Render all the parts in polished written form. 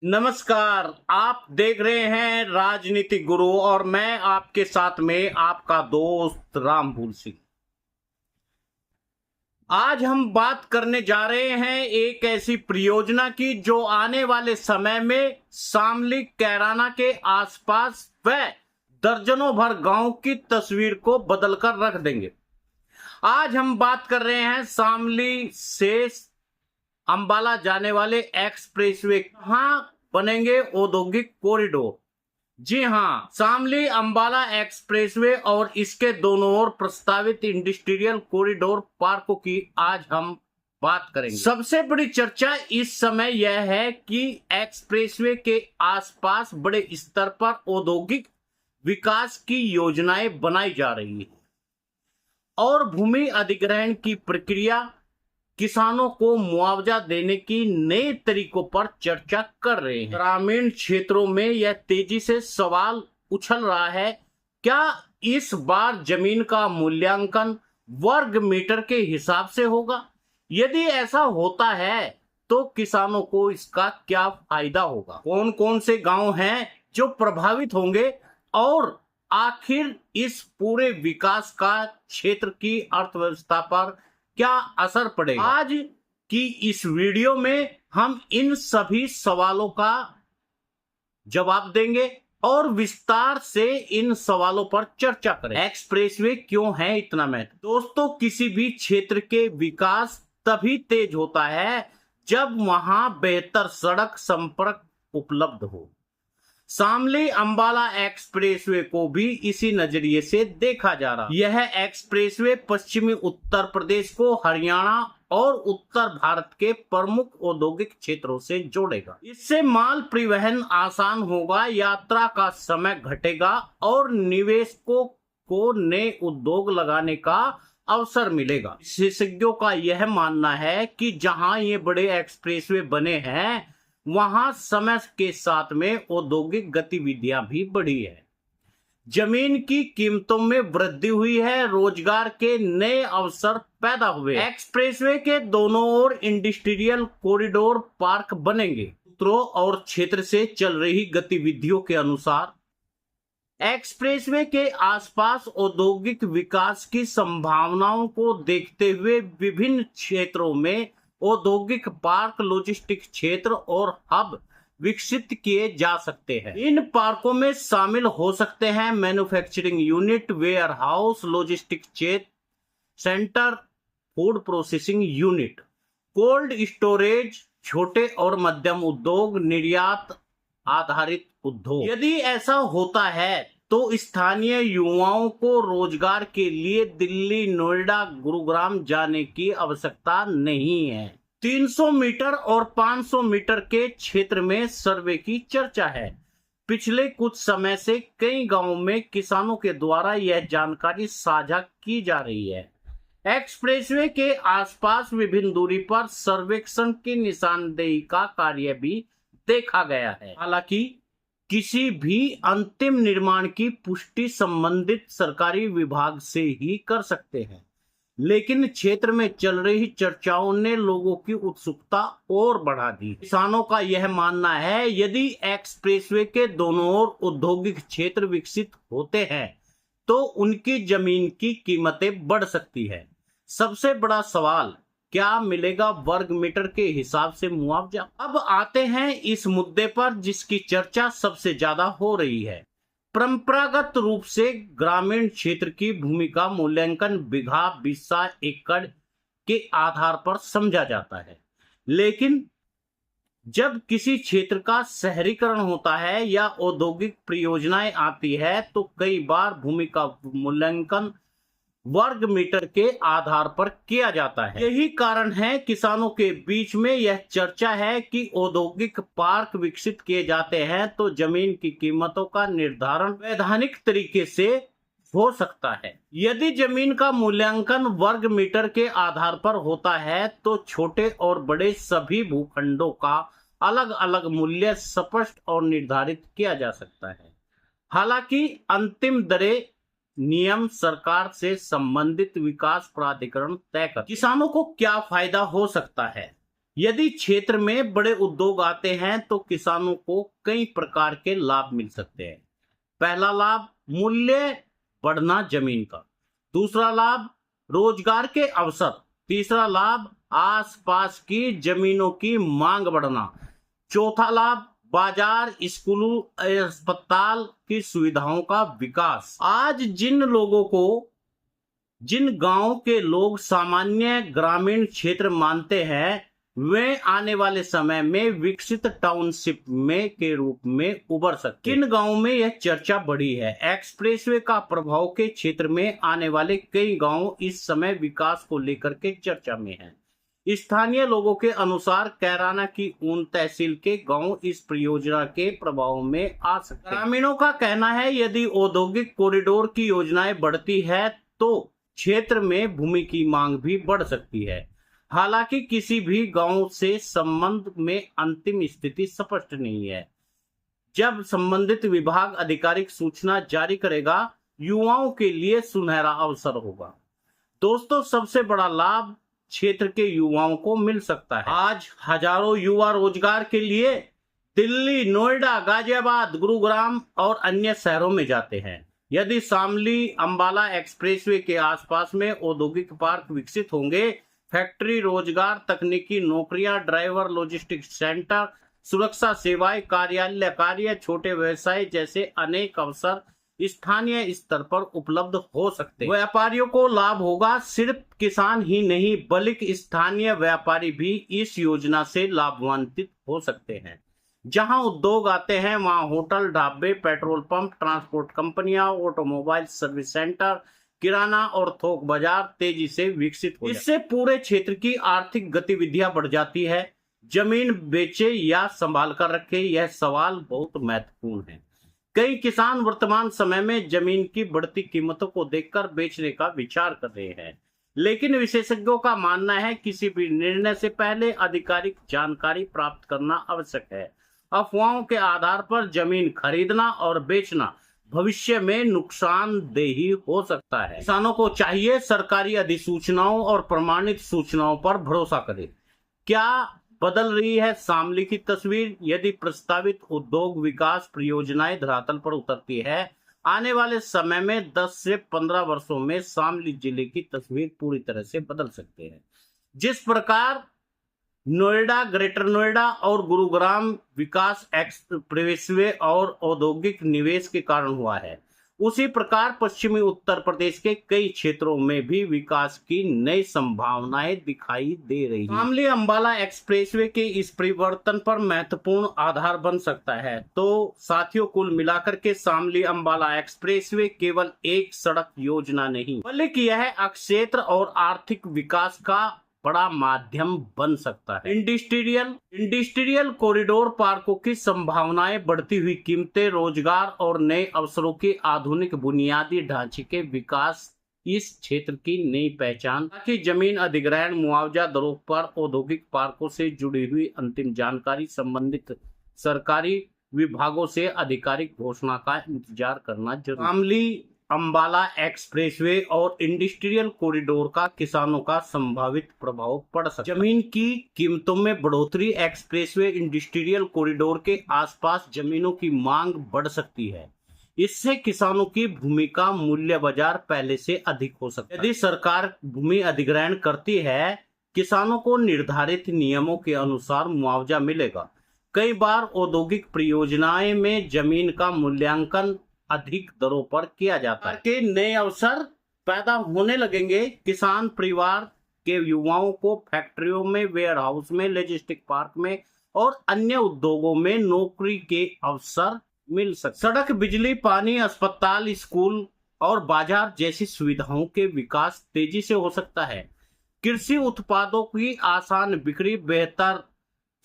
नमस्कार। आप देख रहे हैं राजनीतिक गुरु और मैं आपके साथ में आपका दोस्त रामभूल सिंह। आज हम बात करने जा रहे हैं एक ऐसी परियोजना की जो आने वाले समय में शामली कैराना के आसपास व दर्जनों भर गांव की तस्वीर को बदलकर रख देंगे। आज हम बात कर रहे हैं शामली से अंबाला जाने वाले एक्सप्रेसवे कहां बनेंगे औद्योगिक कॉरिडोर। जी हां, शामली अंबाला एक्सप्रेसवे और इसके दोनों ओर प्रस्तावित इंडस्ट्रियल कॉरिडोर पार्कों की आज हम बात करेंगे। सबसे बड़ी चर्चा इस समय यह है कि एक्सप्रेसवे के आसपास बड़े स्तर पर औद्योगिक विकास की योजनाएं बनाई जा रही है और भूमि अधिग्रहण की प्रक्रिया किसानों को मुआवजा देने की नए तरीकों पर चर्चा कर रहे हैं। ग्रामीण क्षेत्रों में यह तेजी से सवाल उछल रहा है, क्या इस बार जमीन का मूल्यांकन वर्ग मीटर के हिसाब से होगा? यदि ऐसा होता है तो किसानों को इसका क्या फायदा होगा? कौन कौन से गांव हैं जो प्रभावित होंगे और आखिर इस पूरे विकास का क्षेत्र की अर्थव्यवस्था पर क्या असर पड़ेगा? आज की इस वीडियो में हम इन सभी सवालों का जवाब देंगे और विस्तार से इन सवालों पर चर्चा करें। एक्सप्रेसवे क्यों है इतना महत्व? दोस्तों, किसी भी क्षेत्र के विकास तभी तेज होता है जब वहां बेहतर सड़क संपर्क उपलब्ध हो। शामली अंबाला एक्सप्रेसवे को भी इसी नजरिए से देखा जा रहा है। यह एक्सप्रेसवे पश्चिमी उत्तर प्रदेश को हरियाणा और उत्तर भारत के प्रमुख औद्योगिक क्षेत्रों से जोड़ेगा। इससे माल परिवहन आसान होगा, यात्रा का समय घटेगा और निवेशकों को नए उद्योग लगाने का अवसर मिलेगा। विशेषज्ञों का यह मानना है कि जहां ये बड़े एक्सप्रेसवे बने हैं वहां समय के साथ में औद्योगिक गतिविधियां भी बढ़ी है, जमीन की कीमतों में वृद्धि हुई है, रोजगार के नए अवसर पैदा हुए। एक्सप्रेसवे के दोनों ओर इंडस्ट्रियल कॉरिडोर पार्क बनेंगे। सूत्रों और क्षेत्र से चल रही गतिविधियों के अनुसार एक्सप्रेसवे के आसपास औद्योगिक विकास की संभावनाओं को देखते हुए विभिन्न क्षेत्रों में औद्योगिक पार्क, लॉजिस्टिक क्षेत्र और हब विकसित किए जा सकते हैं। इन पार्कों में शामिल हो सकते हैं manufacturing unit, warehouse, logistic centre, food processing unit, cold storage, छोटे और मध्यम उद्योग, निर्यात आधारित उद्योग। यदि ऐसा होता है तो स्थानीय युवाओं को रोजगार के लिए दिल्ली, नोएडा, गुरुग्राम जाने की आवश्यकता नहीं है। 300 मीटर और 500 मीटर के क्षेत्र में सर्वे की चर्चा है। पिछले कुछ समय से कई गांवों में किसानों के द्वारा यह जानकारी साझा की जा रही है। एक्सप्रेसवे के आसपास विभिन्न दूरी पर सर्वेक्षण की निशानदेही का कार्य भी देखा गया है। हालांकि किसी भी अंतिम निर्माण की पुष्टि संबंधित सरकारी विभाग से ही कर सकते हैं, लेकिन क्षेत्र में चल रही चर्चाओं ने लोगों की उत्सुकता और बढ़ा दी। किसानों का यह मानना है, यदि एक्सप्रेसवे के दोनों ओर औद्योगिक क्षेत्र विकसित होते हैं तो उनकी जमीन की कीमतें बढ़ सकती है। सबसे बड़ा सवाल, क्या मिलेगा वर्ग मीटर के हिसाब से मुआवजा? अब आते हैं इस मुद्दे पर जिसकी चर्चा सबसे ज्यादा हो रही है। परंपरागत रूप से ग्रामीण क्षेत्र की भूमि का मूल्यांकन बीघा, बिस्सा, एकड़ के आधार पर समझा जाता है, लेकिन जब किसी क्षेत्र का शहरीकरण होता है या औद्योगिक परियोजनाएं आती है तो कई बार भूमि का मूल्यांकन वर्ग मीटर के आधार पर किया जाता है। यही कारण है किसानों के बीच में यह चर्चा है कि औद्योगिक पार्क विकसित किए जाते हैं तो जमीन की कीमतों का निर्धारण वैधानिक तरीके से हो सकता है। यदि जमीन का मूल्यांकन वर्ग मीटर के आधार पर होता है तो छोटे और बड़े सभी भूखंडों का अलग अलग मूल्य स्पष्ट और निर्धारित किया जा सकता है। हालांकि अंतिम दरें नियम सरकार से संबंधित विकास प्राधिकरण तय कर। किसानों को क्या फायदा हो सकता है? यदि क्षेत्र में बड़े उद्योग आते हैं तो किसानों को कई प्रकार के लाभ मिल सकते हैं। पहला लाभ, मूल्य बढ़ना जमीन का। दूसरा लाभ, रोजगार के अवसर। तीसरा लाभ, आसपास की जमीनों की मांग बढ़ना। चौथा लाभ, बाजार, स्कूल, अस्पताल की सुविधाओं का विकास। आज जिन गांवों के लोग सामान्य ग्रामीण क्षेत्र मानते हैं, वे आने वाले समय में विकसित टाउनशिप में के रूप में उभर सकते हैं। किन गांवों में यह चर्चा बढ़ी है? एक्सप्रेसवे का प्रभाव के क्षेत्र में आने वाले कई गांव इस समय विकास को लेकर के चर्चा में हैं। स्थानीय लोगों के अनुसार कैराना की ऊन तहसील के गांव इस परियोजना के प्रभाव में आ सकते हैं। ग्रामीणों का कहना है, यदि औद्योगिक कॉरिडोर की योजनाएं बढ़ती है तो क्षेत्र में भूमि की मांग भी बढ़ सकती है। हालांकि किसी भी गांव से संबंध में अंतिम स्थिति स्पष्ट नहीं है। जब संबंधित विभाग आधिकारिक सूचना जारी करेगा, युवाओं के लिए सुनहरा अवसर होगा। दोस्तों, सबसे बड़ा लाभ क्षेत्र के युवाओं को मिल सकता है। आज हजारों युवा रोजगार के लिए दिल्ली, नोएडा, गाजियाबाद, गुरुग्राम और अन्य शहरों में जाते हैं। यदि शामली अंबाला एक्सप्रेसवे के आसपास में औद्योगिक पार्क विकसित होंगे, फैक्ट्री, रोजगार, तकनीकी नौकरियां, ड्राइवर, लॉजिस्टिक्स सेंटर, सुरक्षा सेवाएं, कार्यालय कार्य, छोटे व्यवसाय जैसे अनेक अवसर स्थानीय स्तर पर उपलब्ध हो सकते हैं। व्यापारियों को लाभ होगा। सिर्फ किसान ही नहीं बल्कि स्थानीय व्यापारी भी इस योजना से लाभान्वित हो सकते हैं। जहां उद्योग आते हैं वहां होटल, ढाबे, पेट्रोल पंप, ट्रांसपोर्ट कंपनियां, ऑटोमोबाइल सर्विस सेंटर, किराना और थोक बाजार तेजी से विकसित हो। इससे पूरे क्षेत्र की आर्थिक गतिविधियां बढ़ जाती है। जमीन बेचे या संभाल कर रखे, यह सवाल बहुत महत्वपूर्ण है। कई किसान वर्तमान समय में जमीन की बढ़ती कीमतों को देखकर बेचने का विचार कर रहे हैं, लेकिन विशेषज्ञों का मानना है किसी भी निर्णय से पहले आधिकारिक जानकारी प्राप्त करना आवश्यक है। अफवाहों के आधार पर जमीन खरीदना और बेचना भविष्य में नुकसानदेही हो सकता है। किसानों को चाहिए सरकारी अधिसूचनाओं और प्रमाणित सूचनाओं पर भरोसा करें। क्या बदल रही है शामली की तस्वीर? यदि प्रस्तावित उद्योग विकास परियोजनाएं धरातल पर उतरती है, आने वाले समय में 10 से 15 वर्षों में शामली जिले की तस्वीर पूरी तरह से बदल सकते हैं। जिस प्रकार नोएडा, ग्रेटर नोएडा और गुरुग्राम विकास एक्सप्रेसवे और औद्योगिक निवेश के कारण हुआ है, उसी प्रकार पश्चिमी उत्तर प्रदेश के कई क्षेत्रों में भी विकास की नई संभावनाएं दिखाई दे रही हैं। शामली अंबाला एक्सप्रेसवे के इस परिवर्तन पर महत्वपूर्ण आधार बन सकता है। तो साथियों, कुल मिलाकर के शामली अंबाला एक्सप्रेसवे केवल एक सड़क योजना नहीं बल्कि यह क्षेत्र और आर्थिक विकास का बड़ा माध्यम बन सकता है। इंडस्ट्रियल कॉरिडोर, पार्कों की संभावनाएं, बढ़ती हुई कीमतें, रोजगार और नए अवसरों की आधुनिक बुनियादी ढांचे के विकास इस क्षेत्र की नई पहचान। ताकि जमीन अधिग्रहण, मुआवजा दरों पर औद्योगिक पार्कों से जुड़ी हुई अंतिम जानकारी संबंधित सरकारी विभागों से आधिकारिक घोषणा का इंतजार करना जरूरी। शामली अंबाला एक्सप्रेसवे और इंडस्ट्रियल कॉरिडोर का किसानों का संभावित प्रभाव पड़ सकता है। जमीन की कीमतों में बढ़ोतरी, एक्सप्रेसवे, इंडस्ट्रियल कॉरिडोर के आसपास जमीनों की मांग बढ़ सकती है। इससे किसानों की भूमि का मूल्य बाजार पहले से अधिक हो सकता है। यदि सरकार भूमि अधिग्रहण करती है, किसानों को निर्धारित नियमों के अनुसार मुआवजा मिलेगा। कई बार औद्योगिक परियोजनाएं में जमीन का मूल्यांकन अधिक दरों पर किया जाता है। के नए अवसर पैदा होने लगेंगे। किसान परिवार के युवाओं को फैक्ट्रियों में, वेयर हाउस में, लॉजिस्टिक पार्क में और अन्य उद्योगों में नौकरी के अवसर मिल सकते। सड़क, बिजली, पानी, अस्पताल, स्कूल और बाजार जैसी सुविधाओं के विकास तेजी से हो सकता है। कृषि उत्पादों की आसान बिक्री, बेहतर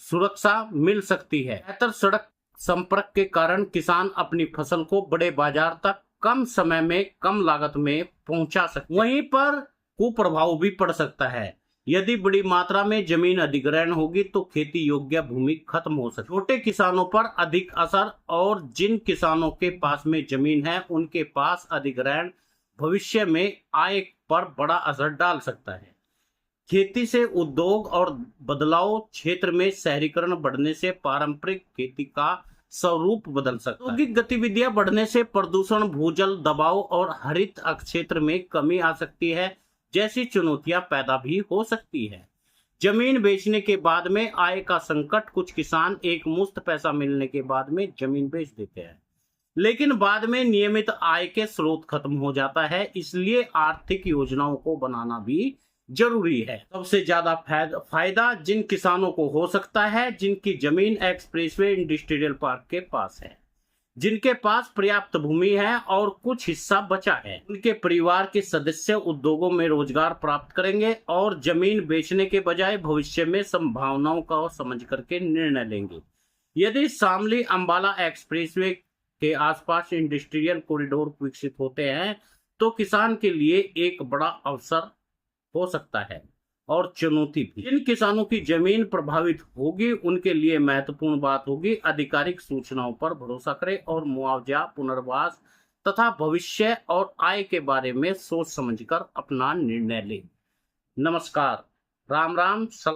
सुरक्षा मिल सकती है। बेहतर सड़क संपर्क के कारण किसान अपनी फसल को बड़े बाजार तक कम समय में, कम लागत में पहुंचा सकते हैं। वहीं पर कुप्रभाव भी पड़ सकता है। यदि बड़ी मात्रा में जमीन अधिग्रहण होगी तो खेती योग्य भूमि खत्म हो सकती है। छोटे किसानों पर अधिक असर और जिन किसानों के पास में जमीन है उनके पास अधिग्रहण भविष्य में आय पर बड़ा असर डाल सकता है। खेती से उद्योग और बदलाव क्षेत्र में शहरीकरण बढ़ने से पारंपरिक खेती का स्वरूप बदल सकता है। औद्योगिक गतिविधियां बढ़ने से प्रदूषण, भूजल दबाव और हरित क्षेत्र में कमी आ सकती है जैसी चुनौतियां पैदा भी हो सकती है। जमीन बेचने के बाद में आय का संकट, कुछ किसान एक मुश्त पैसा मिलने के बाद में जमीन बेच देते हैं, लेकिन बाद में नियमित आय के स्रोत खत्म हो जाता है। इसलिए आर्थिक योजनाओं को बनाना भी जरूरी है। सबसे ज्यादा फायदा जिन किसानों को हो सकता है जिनकी जमीन एक्सप्रेसवे इंडस्ट्रियल पार्क के पास है, जिनके पास पर्याप्त भूमि है और कुछ हिस्सा बचा है। उनके परिवार के सदस्य उद्योगों में रोजगार प्राप्त करेंगे और जमीन बेचने के बजाय भविष्य में संभावनाओं का समझ करके निर्णय लेंगे। यदि शामली अंबाला एक्सप्रेसवे के आसपास इंडस्ट्रियल कॉरिडोर विकसित होते हैं तो किसान के लिए एक बड़ा अवसर हो सकता है और चुनौती भी। जिन किसानों की जमीन प्रभावित होगी उनके लिए महत्वपूर्ण बात होगी आधिकारिक सूचनाओं पर भरोसा करें और मुआवजा, पुनर्वास तथा भविष्य और आय के बारे में सोच समझकर अपना निर्णय लें। नमस्कार, राम राम।